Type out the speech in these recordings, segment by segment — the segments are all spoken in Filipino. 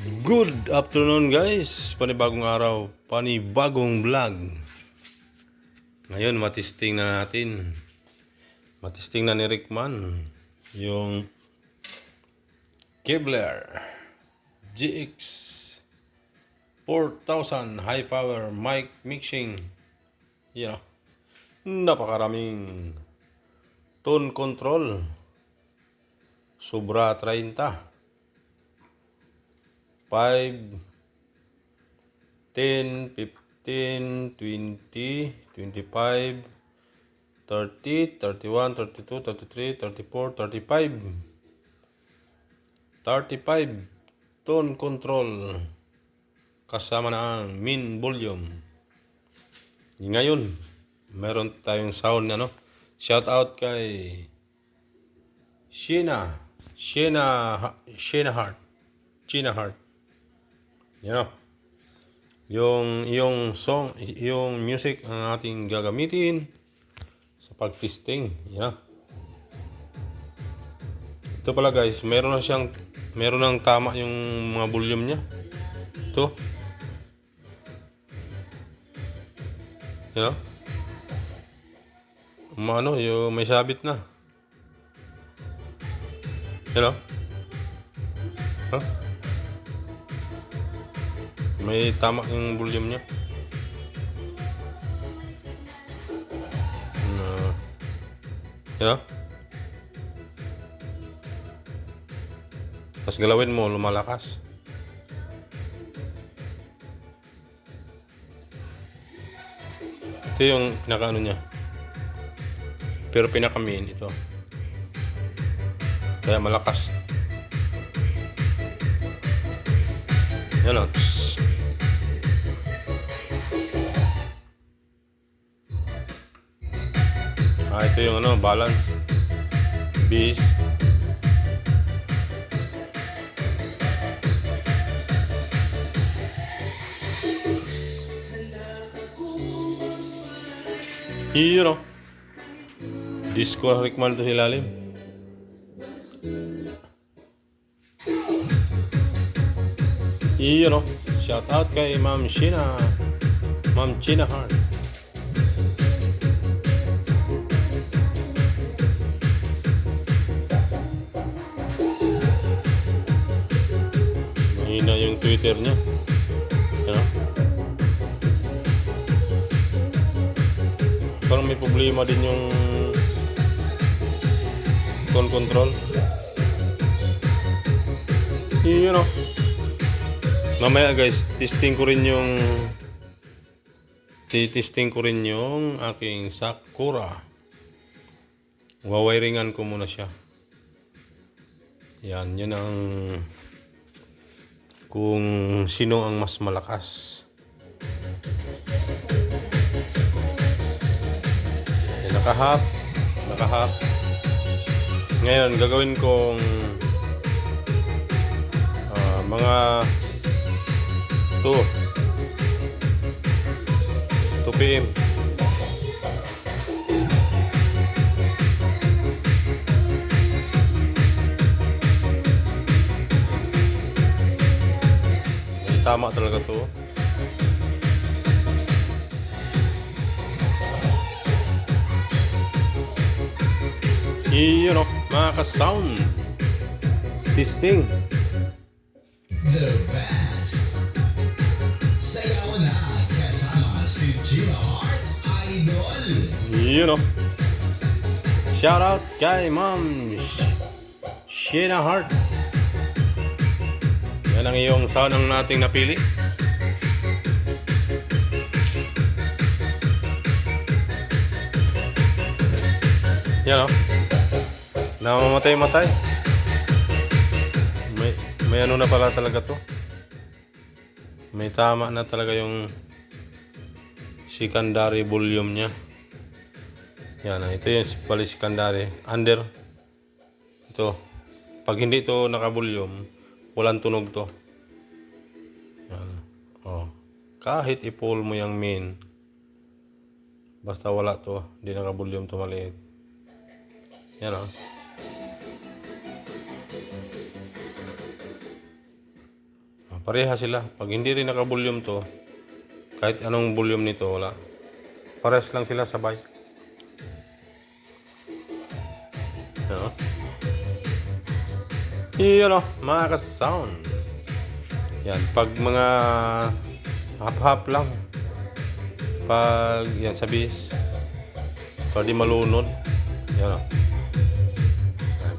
Good afternoon guys, panibagong araw, panibagong vlog. Ngayon matisting na natin. Matisting na ni Rickman yung Kevlar GX 4000 high power mic mixing. Napakaraming tone control. Sobra 30. 5, 10, 15, 20, 25, 30, 31, 32, 33, 34, 35. 35 tone control kasama na ang min volume. Ngayon, meron tayong sound Shout out kay Sheena Heart. Yung song, yung music ang ating gagamitin sa pag-testing. Ito pala guys, meron ng tama yung mga volume niya. Ito. Yung may sabit na. May tama yung volume niya. Tapos galawin mo, lumalakas. Ito yung pinaka niya. Pero pinaka-main ito. Kaya malakas. Ito yung balance. Bass. Disco Rickman to sa ilalim. Shout out kay Ma'am Sheena Heart. Mahina yung Twitter niya. Parang may problema din yung tone control. Mamaya guys, testing ko rin yung aking Sakura. Wawiringan ko muna siya. Yan ang kung sino ang mas malakas. Nakahap. Ngayon gagawin kong mga 2 PM. Tama talaga to. Mga ka-sound testing. The best. Sayaw na kasama si Gina Heart Idol. Shout out kay Ma'am Sheena Heart. Yan ang iyong sound ang nating napili. Namamatay. May na pala talaga to. May tama na talaga yung secondary volume niya. Ito yung secondary. Under. Ito. Pag hindi ito naka-volume, walang tunog to. Kahit i-pull mo yung main, basta wala to, hindi naka-volume to, maliit. Pareha sila. Pag hindi rin naka-volume to, kahit anong volume nito, wala. Parehas lang sila sabay. No? Yun o, mga ka-sound. Yan, pag mga hap-hap lang. Pag, yan, sa bis. Pag di malunod. Yan o.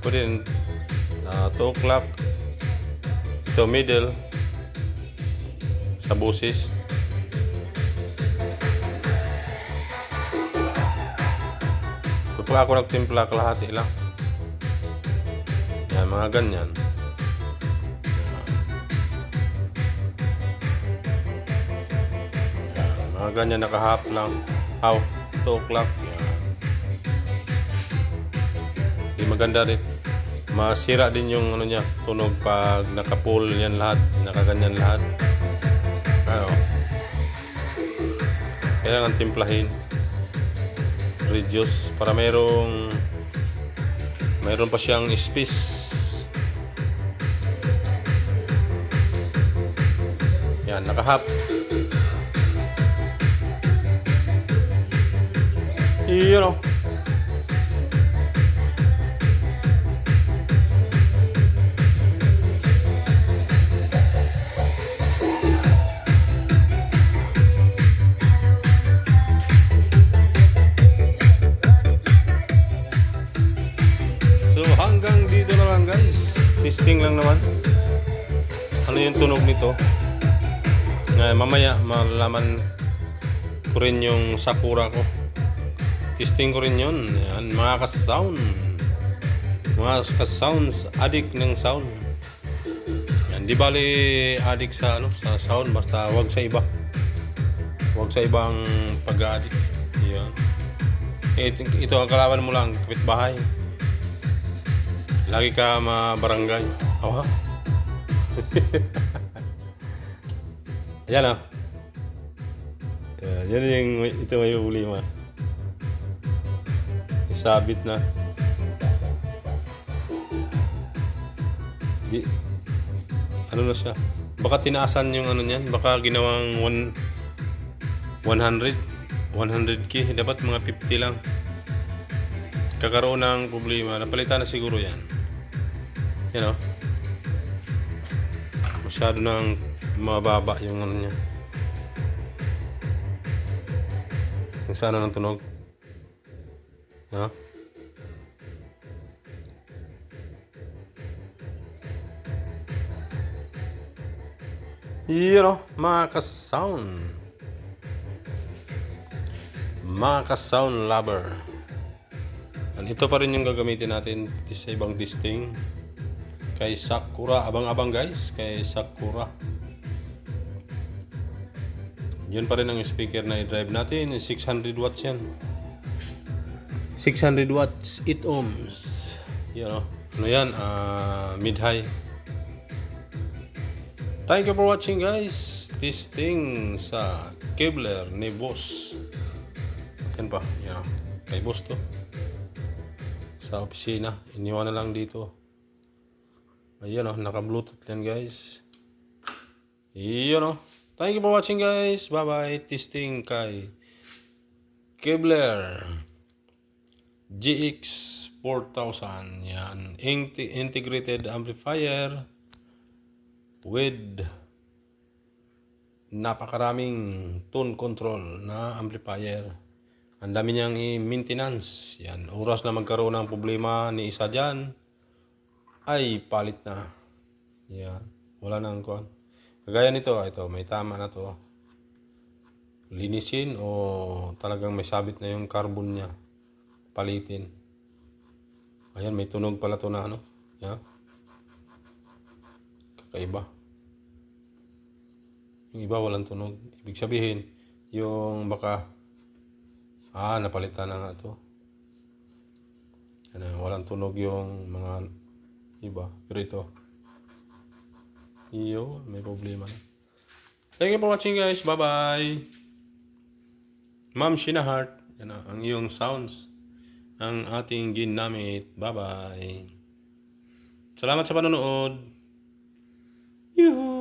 Pwede rin, 2 o'clock. Ito, middle. Sa busis. Kapag ako nagtimpla, kalahati lang. Yan, mga ganyan. Mga ganyan, nakahap lang. 2 o'clock. Yan. Di maganda rin. Masira din yung ano niya, tunog pag naka-pull yan lahat, nakaganyan lahat. Ano? Kailangan timplahin. Reduce para mayroon pa siyang space. Yan, nakahap. Yun o. So hanggang dito na lang guys. Testing lang naman. Ano yung tunog nito? Mamaya malalaman ko rin yung Sakura ko. Testing ko rin yun. Yan, mga ka-sound. Mga ka-sounds, addict ng sound. Yan, di bali addict sa sa sound, basta wag sa iba. Wag sa ibang pag-addict. Yan. Ito ang kalaban mo lang, kapitbahay. Lagi ka mabarangay. Oh, ha? Ayan ah. Yan yung ito may problema. Isabit na. Ano na siya? Baka tinaasan yung ano niyan. Baka ginawang 100k. Dapat mga 50 lang. Kakaroon ng problema. Napalitan na siguro yan. Yan o. Masyado nang mababa yung ano niya. Yung sana ng tunog. No? Yun o, mga ka-sound. Mga ka-sound lover. Ito pa rin yung gagamitin natin sa ibang testing. Kay Sakura. Abang-abang guys. Kay Sakura. Yun pa rin ang speaker na i-drive natin. 600 watts yan. 600 watts, 8 ohms. Yan o. Ano yan? Mid-high. Thank you for watching guys. Testing sa Kevlar ni Boss. Yan pa. Yan o. Kay Boss to. Sa opisina. Iniwan na lang dito. Ayan o. Naka-bluetooth yan guys. Iyon o. Thank you for watching guys. Bye bye. Testing kay Kevlar GX 4000. Yan. Integrated amplifier with napakaraming tone control na amplifier. Ang dami niyang i-maintenance. Yan. Oras na magkaroon ng problema ni isa dyan, ay palit na. Yan. Wala nang kuhan. Kagaya nito, ito, may tama na to. Linisin o talagang may sabit na yung carbon niya. Palitin. Ayan, may tunog pala to na ano. Yan. Kakaiba. Yung iba walang tunog. Ibig sabihin, yung baka napalitan na nga to. Ano, walang tunog yung mga iba. Pero ito, may problema na. Thank you for watching guys. Bye bye. Ma'am Sheena Heart. Yan ang iyong sounds. Ang ating ginamit. Bye bye. Salamat sa panonood. Yuhu.